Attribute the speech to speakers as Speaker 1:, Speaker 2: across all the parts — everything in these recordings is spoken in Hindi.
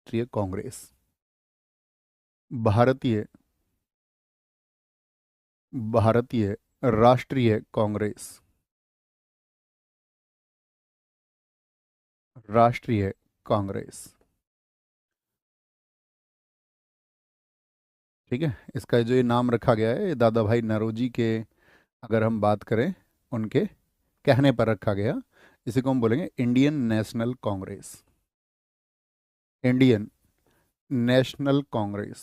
Speaker 1: राष्ट्रीय कांग्रेस। भारतीय भारतीय राष्ट्रीय कांग्रेस। राष्ट्रीय कांग्रेस। ठीक है, इसका जो ये नाम रखा गया है, ये दादा भाई नौरोजी के, अगर हम बात करें, उनके कहने पर रखा गया। इसी को हम बोलेंगे Indian national Congress. Indian national Congress.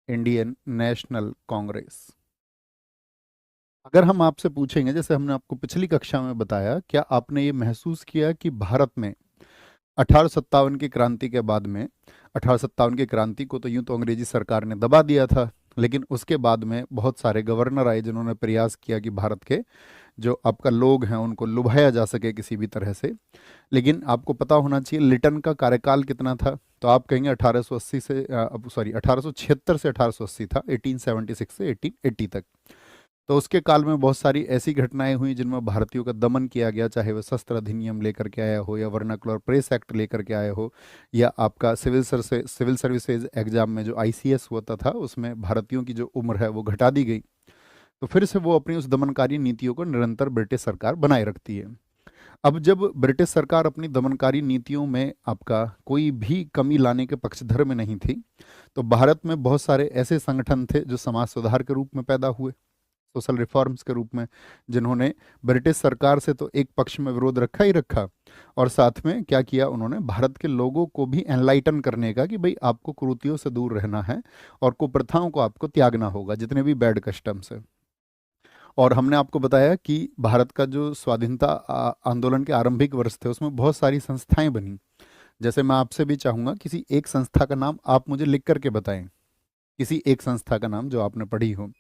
Speaker 1: Indian national Congress. अगर हम आपसे पूछेंगे, जैसे हमने आपको पिछली कक्षा में बताया, क्या आपने ये महसूस किया कि भारत में 1857 की क्रांति के बाद में, 1857 की क्रांति को तो यूं तो अंग्रेजी सरकार ने दबा दिया था, लेकिन उसके बाद में बहुत सारे गवर्नर आए जिन्होंने प्रयास किया कि भारत के जो आपका लोग हैं उनको लुभाया जा सके किसी भी तरह से। लेकिन आपको पता होना चाहिए लिटन का कार्यकाल कितना था, तो आप कहेंगे 1880 से 1876 से 1880 था, 1876 से 1880 तक। तो उसके काल में बहुत सारी ऐसी घटनाएं हुई जिनमें भारतीयों का दमन किया गया, चाहे वह शस्त्र अधिनियम लेकर के आया हो, या वर्नाकुलर प्रेस एक्ट लेकर के आया हो, या आपका सिविल सर्विसेज एग्जाम में जो आईसीएस होता था उसमें भारतीयों की जो उम्र है वो घटा दी गई। तो फिर से वो अपनी उस दमनकारी नीतियों को निरंतर ब्रिटिश सरकार बनाए रखती है। अब जब ब्रिटिश सरकार अपनी दमनकारी नीतियों में आपका कोई भी कमी लाने के पक्षधर में नहीं थी, तो भारत में बहुत सारे ऐसे संगठन थे जो समाज सुधार के रूप में पैदा हुए, सोशल रिफॉर्म्स के रूप में, जिन्होंने ब्रिटिश सरकार से तो एक पक्ष में विरोध रखा ही रखा, और साथ में क्या किया, उन्होंने भारत के लोगों को भी एनलाइटन करने का कि भाई आपको कुरीतियों से दूर रहना है और कुप्रथाओं को आपको त्यागना होगा, जितने भी बैड कस्टम्स है। और हमने आपको बताया कि भारत का जो स्वाधीनता आंदोलन के आरंभिक वर्ष थे उसमें बहुत सारी संस्थाएं बनी। जैसे मैं आपसे भी चाहूंगा किसी एक संस्था का नाम आप मुझे लिख करके बताएं, किसी एक संस्था का नाम जो आपने पढ़ी हो।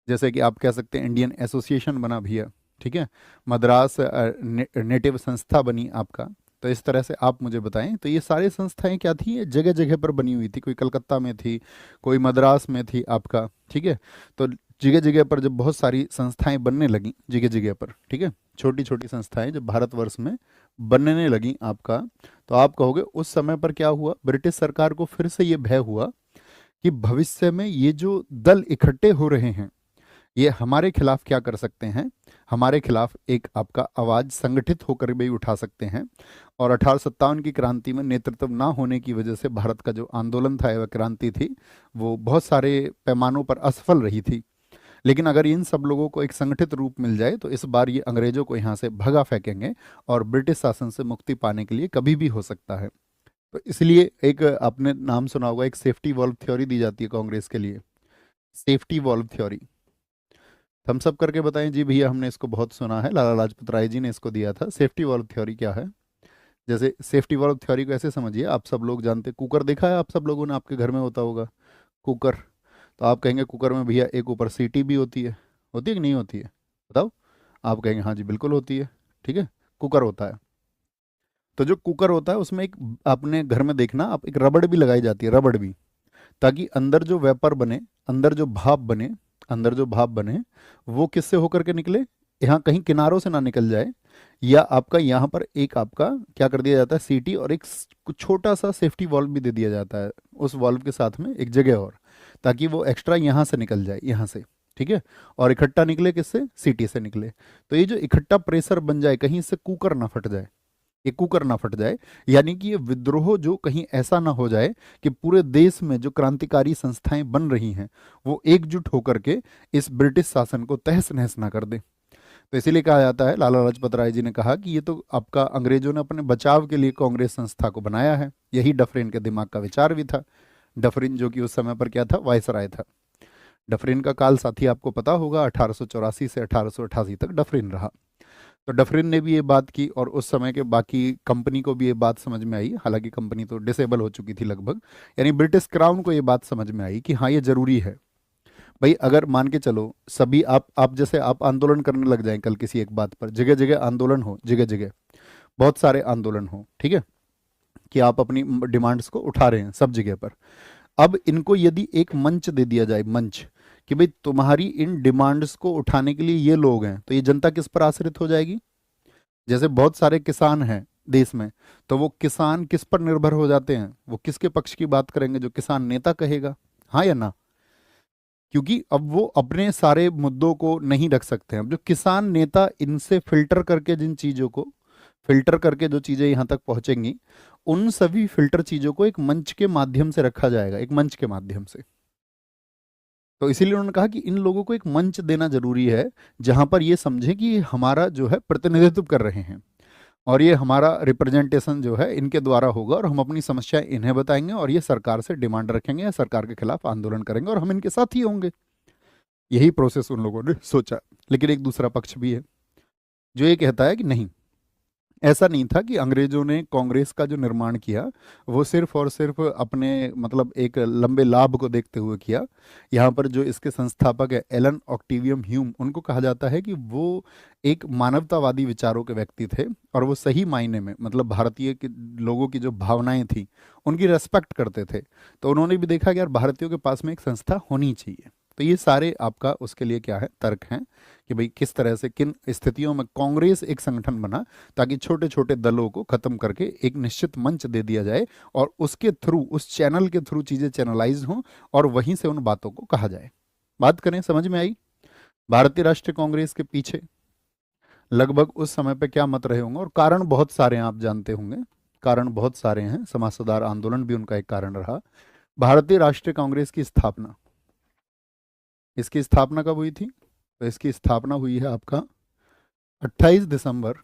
Speaker 1: जैसे कि आप कह सकते हैं इंडियन एसोसिएशन बना भैया, ठीक है, मद्रास नेटिव संस्था बनी आपका। तो इस तरह से आप मुझे बताएं, तो ये सारी संस्थाएं क्या थी, ये जगह जगह पर बनी हुई थी, कोई कलकत्ता में थी, कोई मद्रास में थी आपका, ठीक है। तो जगह जगह पर जब बहुत सारी संस्थाएं बनने लगी, जगह जगह पर, ठीक है, छोटी छोटी संस्थाएं जब भारतवर्ष में बनने लगी आपका, तो आप कहोगे उस समय पर क्या हुआ, ब्रिटिश सरकार को फिर से ये भय हुआ कि भविष्य में ये जो दल इकट्ठे हो रहे हैं ये हमारे खिलाफ क्या कर सकते हैं, हमारे खिलाफ एक आपका आवाज संगठित होकर भी उठा सकते हैं। और 1857 की क्रांति में नेतृत्व ना होने की वजह से भारत का जो आंदोलन था, वह क्रांति थी, वो बहुत सारे पैमानों पर असफल रही थी। लेकिन अगर इन सब लोगों को एक संगठित रूप मिल जाए तो इस बार ये अंग्रेजों को यहाँ से भगा फेंकेंगे और ब्रिटिश शासन से मुक्ति पाने के लिए कभी भी हो सकता है। तो इसलिए एक आपने नाम सुना होगा, एक सेफ्टी वॉल्व थ्योरी दी जाती है कांग्रेस के लिए, सेफ्टी वॉल्व थ्योरी। हम सब करके बताएं जी भैया, हमने इसको बहुत सुना है, लाला लाजपत राय जी ने इसको दिया था। सेफ्टी वॉल्व थ्योरी क्या है? जैसे सेफ्टी वॉल्व थ्योरी को ऐसे समझिए, आप सब लोग जानते, कुकर देखा है आप सब लोगों ने, आपके घर में होता होगा कुकर। तो आप कहेंगे कुकर में भैया एक ऊपर सीटी भी होती है कि नहीं होती है, बताओ। आप कहेंगे हाँ जी बिल्कुल होती है, ठीक है, कुकर होता है। तो जो कुकर होता है उसमें एक, आपने घर में देखना, आप एक रबड़ भी लगाई जाती है, रबड़ भी, ताकि अंदर जो वेपर बने, अंदर जो भाप बने, अंदर जो भाप बने वो किससे होकर के निकले, यहाँ कहीं किनारों से ना निकल जाए, या आपका यहाँ पर एक आपका क्या कर दिया जाता है, सीटी, और एक कुछ छोटा सा सेफ्टी वॉल्व भी दे दिया जाता है उस वॉल्व के साथ में एक जगह और, ताकि वो एक्स्ट्रा यहाँ से निकल जाए, यहाँ से, ठीक है, और इकट्ठा निकले किससे, सीटी से निकले। तो ये जो इकट्ठा प्रेशर बन जाए, कहीं इससे कुकर ना फट जाए, ये कुकर ना फट जाए, यानी कि ये विद्रोह जो कहीं ऐसा ना हो जाए कि पूरे देश में जो क्रांतिकारी संस्थाएं बन रही हैं वो एकजुट होकर के इस ब्रिटिश शासन को तहस नहस ना कर दे। तो इसीलिए कहा जाता है, लाला लाजपत राय जी ने कहा कि ये तो आपका अंग्रेजों ने अपने बचाव के लिए कांग्रेस संस्था को बनाया है। यही डफरिन के दिमाग का विचार भी था। डफरिन जो कि उस समय पर क्या था, वायसराय था। डफरिन का काल साथी आपको पता होगा, 1884 से 1888 तक डफरिन रहा। तो डफरिन ने भी ये बात की और उस समय के बाकी कंपनी को भी ये बात समझ में आई, हालांकि कंपनी तो डिसेबल हो चुकी थी लगभग, यानी ब्रिटिश क्राउन को ये बात समझ में आई कि हाँ ये जरूरी है। भाई अगर मान के चलो सभी आप जैसे आप आंदोलन करने लग जाएं कल किसी एक बात पर, जगह जगह आंदोलन हो, जगह जगह बहुत सारे आंदोलन हो, ठीक है, कि आप अपनी डिमांड्स को उठा रहे हैं सब जगह पर। अब इनको यदि एक मंच दे दिया जाए, मंच, कि भाई तुम्हारी इन डिमांड्स को उठाने के लिए ये लोग हैं, तो ये जनता किस पर आश्रित हो जाएगी। जैसे बहुत सारे किसान हैं, देश में, तो वो किसान किस पर निर्भर हो जाते हैं, वो किसके पक्ष की बात करेंगे, जो किसान नेता कहेगा, हाँ या ना। क्योंकि अब वो अपने सारे मुद्दों को नहीं रख सकते हैं। अब जो किसान नेता इनसे फिल्टर करके जिन चीजों को फिल्टर करके जो चीजें यहां तक पहुंचेंगी, उन सभी फिल्टर चीजों को एक मंच के माध्यम से रखा जाएगा, एक मंच के माध्यम से। तो इसीलिए उन्होंने कहा कि इन लोगों को एक मंच देना जरूरी है, जहां पर ये समझे कि ये हमारा जो है प्रतिनिधित्व कर रहे हैं, और ये हमारा रिप्रेजेंटेशन जो है इनके द्वारा होगा, और हम अपनी समस्या इन्हें बताएंगे, और ये सरकार से डिमांड रखेंगे या सरकार के खिलाफ आंदोलन करेंगे, और हम इनके साथ ही होंगे। यही प्रोसेस उन लोगों ने सोचा। लेकिन एक दूसरा पक्ष भी है जो ये कहता है कि नहीं, ऐसा नहीं था कि अंग्रेजों ने कांग्रेस का जो निर्माण किया वो सिर्फ और सिर्फ अपने मतलब एक लंबे लाभ को देखते हुए किया। यहाँ पर जो इसके संस्थापक है एलन ऑक्टेवियम ह्यूम, उनको कहा जाता है कि वो एक मानवतावादी विचारों के व्यक्ति थे, और वो सही मायने में मतलब भारतीय के लोगों की जो भावनाएं थी उनकी रेस्पेक्ट करते थे। तो उन्होंने भी देखा कि यार भारतीयों के पास में एक संस्था होनी चाहिए। तो ये सारे आपका उसके लिए क्या है, तर्क हैं कि भाई किस तरह से किन स्थितियों में कांग्रेस एक संगठन बना, ताकि छोटे छोटे दलों को खत्म करके एक निश्चित मंच दे दिया जाए, और उसके थ्रू, उस चैनल के थ्रू चीजें चैनलाइज हों, और वहीं से उन बातों को कहा जाए। बात करें, समझ में आई भारतीय राष्ट्रीय कांग्रेस के पीछे लगभग उस समय पे क्या मत रहे होंगे, और कारण बहुत सारे हैं, आप जानते होंगे कारण बहुत सारे हैं। समाज सुधार आंदोलन भी उनका एक कारण रहा। भारतीय राष्ट्रीय कांग्रेस की स्थापना, इसकी स्थापना कब हुई थी? तो इसकी स्थापना हुई है आपका 28 दिसंबर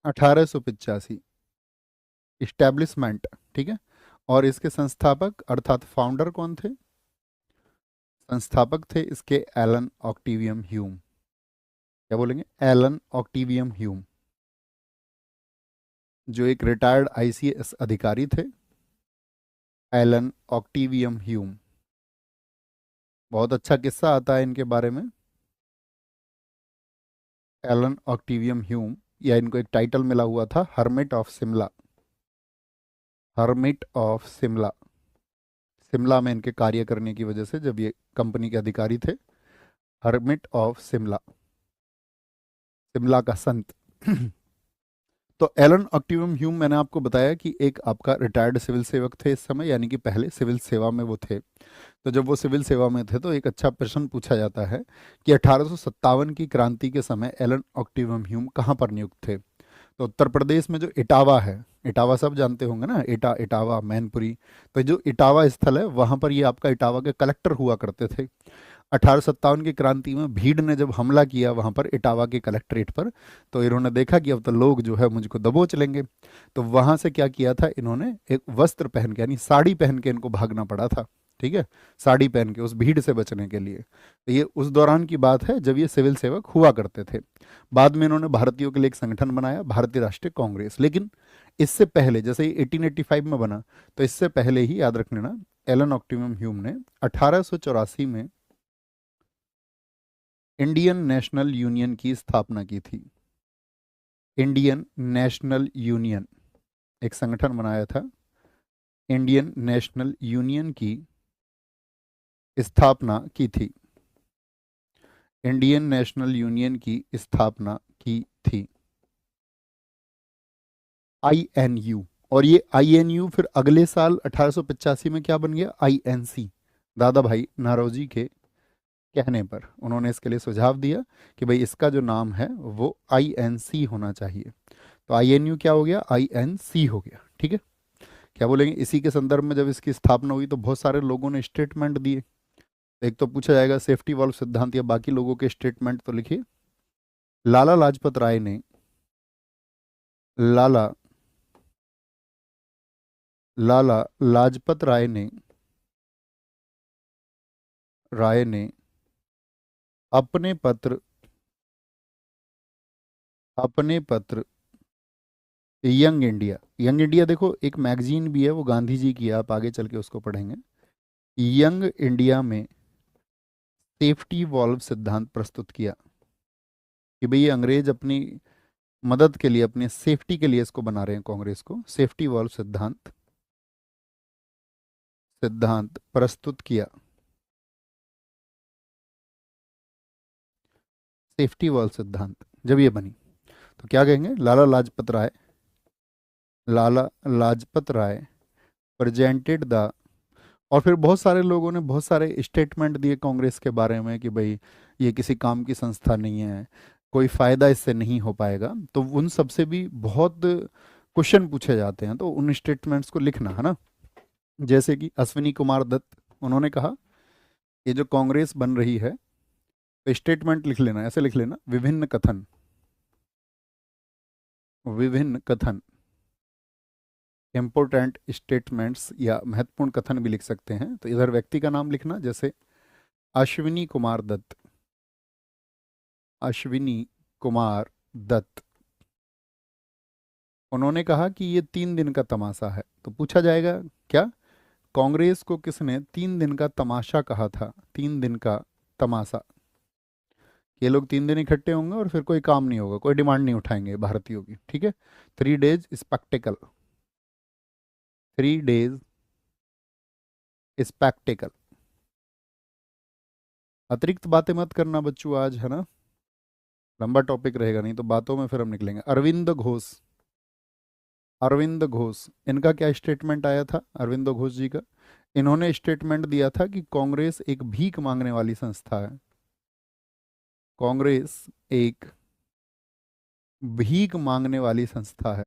Speaker 1: 1885, इस्टेब्लिशमेंट, ठीक है। और इसके संस्थापक अर्थात फाउंडर कौन थे? संस्थापक थे इसके एलन ऑक्टेवियम ह्यूम। क्या बोलेंगे? एलन ऑक्टेवियम ह्यूम, जो एक रिटायर्ड आईसीएस अधिकारी थे। एलन ऑक्टेवियम ह्यूम, बहुत अच्छा किस्सा आता है इनके बारे में। एलन ऑक्टेवियम ह्यूम, या इनको एक टाइटल मिला हुआ था, hermit of Shimla. Hermit of Shimla, Shimla में इनके कार्य करने की वजह से जब ये कंपनी के अधिकारी थे। हर्मिट ऑफ शिमला, शिमला का संत। तो एलन ऑक्टिवम ह्यूम, मैंने आपको बताया कि एक आपका रिटायर्ड सिविल सेवक थे इस समय, यानी कि पहले सिविल सेवा में वो थे। तो जब वो सिविल सेवा में थे तो एक अच्छा प्रश्न पूछा जाता है कि 1857 की क्रांति के समय एलन ऑक्टिवम ह्यूम कहाँ पर नियुक्त थे? तो उत्तर प्रदेश में जो इटावा है, इटावा सब जानते होंगे ना, इटावा मैनपुरी। तो जो इटावा स्थल है वहां पर ये आपका इटावा के कलेक्टर हुआ करते थे। 1857 की क्रांति में भीड़ ने जब हमला किया वहां पर इटावा के कलेक्ट्रेट पर, तो इन्होंने देखा कि अब तो लोग जो है मुझको दबोच लेंगे। तो वहां से क्या किया था इन्होंने, एक वस्त्र पहन के यानी साड़ी पहन के इनको भागना पड़ा था, ठीक है, साड़ी पहन के उस भीड़ से बचने के लिए। तो ये उस दौरान की बात है जब ये सिविल सेवक हुआ करते थे। बाद में इन्होंने भारतीयों के लिए एक संगठन बनाया, भारतीय राष्ट्रीय कांग्रेस। लेकिन इससे पहले, जैसे ये 1885 में बना, तो इससे पहले ही याद रख लेना, एलन ऑक्टिवम ह्यूम ने 1884 में इंडियन नेशनल यूनियन की स्थापना की थी। इंडियन नेशनल यूनियन, एक संगठन बनाया था, इंडियन नेशनल यूनियन की स्थापना की थी। इंडियन नेशनल यूनियन की स्थापना की थी, आईएनयू। और ये आईएनयू फिर अगले साल 1885 में क्या बन गया? आईएनसी। दादा भाई नारोजी के कहने पर उन्होंने इसके लिए सुझाव दिया कि भाई इसका जो नाम है वो आईएनसी होना चाहिए। तो आईएनयू क्या हो गया? आईएनसी हो गया, ठीक है। क्या बोलेंगे? इसी के संदर्भ में जब इसकी स्थापना हुई तो बहुत सारे लोगों ने स्टेटमेंट दिए। एक तो पूछा जाएगा सेफ्टी वॉल्व सिद्धांत या बाकी लोगों के स्टेटमेंट, तो लिखिए। लाला लाजपत राय ने, लाला लाला लाजपत राय ने अपने पत्र यंग इंडिया देखो एक मैगजीन भी है, वो गांधी जी की है, आप आगे चल के उसको पढ़ेंगे। यंग इंडिया में सेफ्टी वॉल्व सिद्धांत प्रस्तुत किया कि भाई ये अंग्रेज अपनी मदद के लिए, अपने सेफ्टी के लिए इसको बना रहे हैं, कांग्रेस को। सेफ्टी वॉल्व सिद्धांत सिद्धांत प्रस्तुत किया। सेफ्टी वॉल्व सिद्धांत जब ये बनी, तो क्या कहेंगे? लाला लाजपत राय, लाला लाजपत राय प्रेजेंटेड द, और फिर बहुत सारे लोगों ने बहुत सारे स्टेटमेंट दिए कांग्रेस के बारे में कि भाई ये किसी काम की संस्था नहीं है, कोई फायदा इससे नहीं हो पाएगा। तो उन सब से भी बहुत क्वेश्चन पूछे जाते हैं, तो उन स्टेटमेंट्स को लिखना है ना। जैसे कि अश्विनी कुमार दत्त, उन्होंने कहा ये जो कांग्रेस बन रही है, तो स्टेटमेंट लिख लेना, ऐसे लिख लेना, विभिन्न कथन, विभिन्न कथन, इंपोर्टेंट स्टेटमेंट्स या महत्वपूर्ण कथन भी लिख सकते हैं। तो इधर व्यक्ति का नाम लिखना, जैसे अश्विनी कुमार दत्त, अश्विनी कुमार दत्त, उन्होंने कहा कि ये 3 दिन का तमाशा है। तो पूछा जाएगा क्या, कांग्रेस को किसने 3 दिन का तमाशा कहा था? 3 दिन का तमाशा, ये लोग 3 दिन इकट्ठे होंगे और फिर कोई काम नहीं होगा, कोई डिमांड नहीं उठाएंगे भारतीयों की, ठीक है। 3 डेज स्पेक्टिकल, 3 डेज स्पेक्टिकल। अतिरिक्त बातें मत करना बच्चों आज, है ना, लंबा टॉपिक रहेगा, नहीं तो बातों में फिर हम निकलेंगे। अरविंद घोष, अरविंद घोष, इनका क्या स्टेटमेंट आया था? अरविंद घोष जी का, इन्होंने स्टेटमेंट दिया था कि कांग्रेस एक भीख मांगने वाली संस्था है, कांग्रेस एक भीख मांगने वाली संस्था है।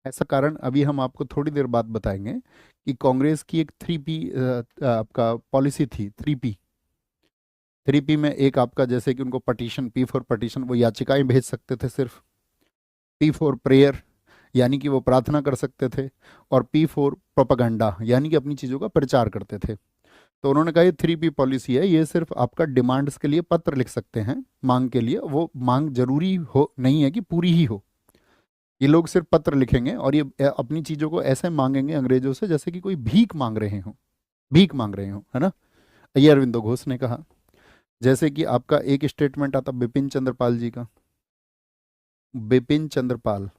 Speaker 1: ऐसा कारण अभी हम आपको थोड़ी देर बाद बताएंगे कि कांग्रेस की एक 3P आपका पॉलिसी थी, 3P। 3P में एक आपका, जैसे कि उनको पटिशन, P फॉर पटिशन, वो याचिकाएं भेज सकते थे सिर्फ, P फॉर प्रेयर यानी कि वो प्रार्थना कर सकते थे, और P फॉर प्रोपागंडा यानी कि अपनी चीज़ों का प्रचार करते थे। तो उन्होंने कहा ये 3P पॉलिसी है, ये सिर्फ आपका डिमांड्स के लिए पत्र लिख सकते हैं, मांग के लिए, वो मांग जरूरी हो नहीं है कि पूरी ही हो, ये लोग सिर्फ पत्र लिखेंगे और ये अपनी चीज़ों को ऐसे मांगेंगे अंग्रेजों से जैसे कि कोई भीख मांग रहे हों, भीख मांग रहे हों, है ना। ये अरविंदो घोष ने कहा। जैसे कि आपका एक स्टेटमेंट आता बिपिन चंद्रपाल जी का, बिपिन चंद्रपाल।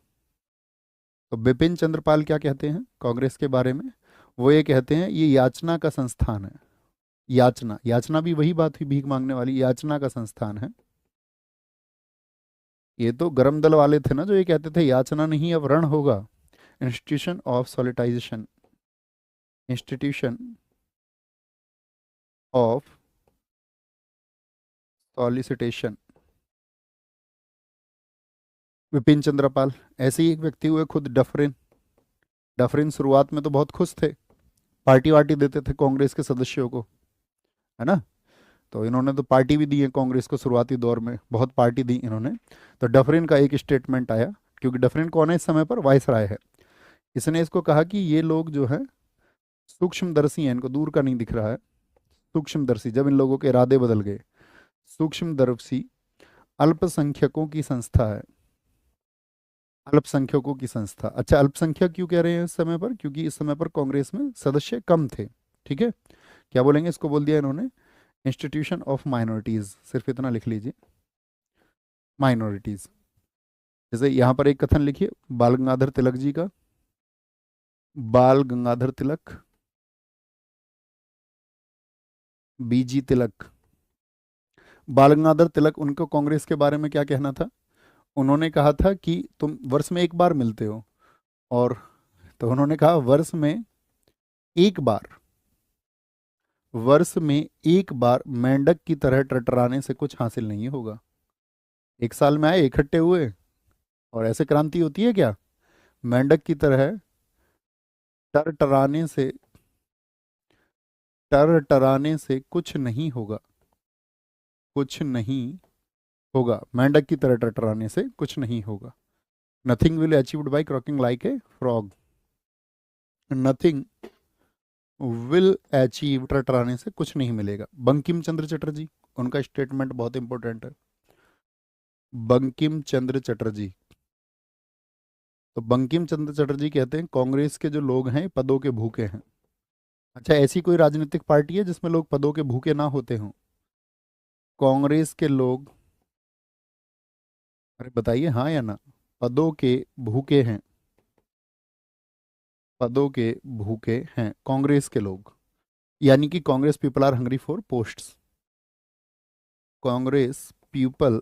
Speaker 1: तो बिपिन चंद्रपाल क्या कहते हैं कांग्रेस के बारे में? वो ये कहते हैं ये याचना का संस्थान है, याचना, याचना भी वही बात हुई, भीख मांगने वाली, याचना का संस्थान है। ये तो गरम दल वाले थे ना जो ये कहते थे याचना नहीं अब रण होगा, institution of solicitation, institution of solicitation. Vipin Chandrapal, ऐसे ही एक व्यक्ति हुए खुद डफरिन। डफरिन शुरुआत में तो बहुत खुश थे, पार्टी वार्टी देते थे कांग्रेस के सदस्यों को, है ना। तो इन्होंने तो पार्टी भी दी है कांग्रेस को, शुरुआती दौर में बहुत पार्टी दी इन्होंने। तो डफरिन का एक स्टेटमेंट आया, क्योंकि डफरिन कौन है इस समय पर? वायसराय है। इसने इसको कहा कि ये लोग जो है सूक्ष्मदर्शी हैं, इनको दूर का नहीं दिख रहा है, सूक्ष्मदर्शी, जब इन लोगों के इरादे बदल गए, सूक्ष्मदर्शी अल्पसंख्यकों की संस्था है, अल्पसंख्यकों की संस्था। अच्छा, अल्पसंख्यक क्यों कह रहे हैं इस समय पर? क्योंकि इस समय पर कांग्रेस में सदस्य कम थे, ठीक है। क्या बोलेंगे इसको? बोल दिया इन्होंने इंस्टीट्यूशन ऑफ माइनॉरिटीज, सिर्फ इतना लिख लीजिए, माइनॉरिटीज। जैसे यहाँ पर एक कथन लिखिए बाल गंगाधर तिलक जी का, बाल गंगाधर तिलक, बीजी तिलक। बाल गंगाधर तिलक, उनको कांग्रेस के बारे में क्या कहना था? उन्होंने कहा था कि तुम वर्ष में एक बार मिलते हो, और तो उन्होंने कहा वर्ष में एक बार, वर्ष में एक बार मेंढक की तरह टरटराने से कुछ हासिल नहीं होगा। एक साल में आए, इकट्ठे हुए, और ऐसे क्रांति होती है क्या? मेंढक की तरह टरटराने से, टरटराने से कुछ नहीं होगा, कुछ नहीं होगा, मेंढक की तरह टरटराने से कुछ नहीं होगा। Nothing will achieved by croaking like a frog, nothing will achieve, टरटराने से कुछ नहीं मिलेगा। बंकिम चंद्र चटर्जी, उनका स्टेटमेंट बहुत इंपॉर्टेंट है। बंकिम चंद्र चटर्जी, तो बंकिम चंद्र चटर्जी कहते हैं कांग्रेस के जो लोग हैं पदों के भूखे हैं। अच्छा, ऐसी कोई राजनीतिक पार्टी है जिसमें लोग पदों के भूखे ना होते हों? कांग्रेस के लोग, अरे बताइए हाँ या ना, पदों के भूखे हैं, पदों के भूखे हैं कांग्रेस के लोग, यानी कि Congress people are hungry for posts, Congress people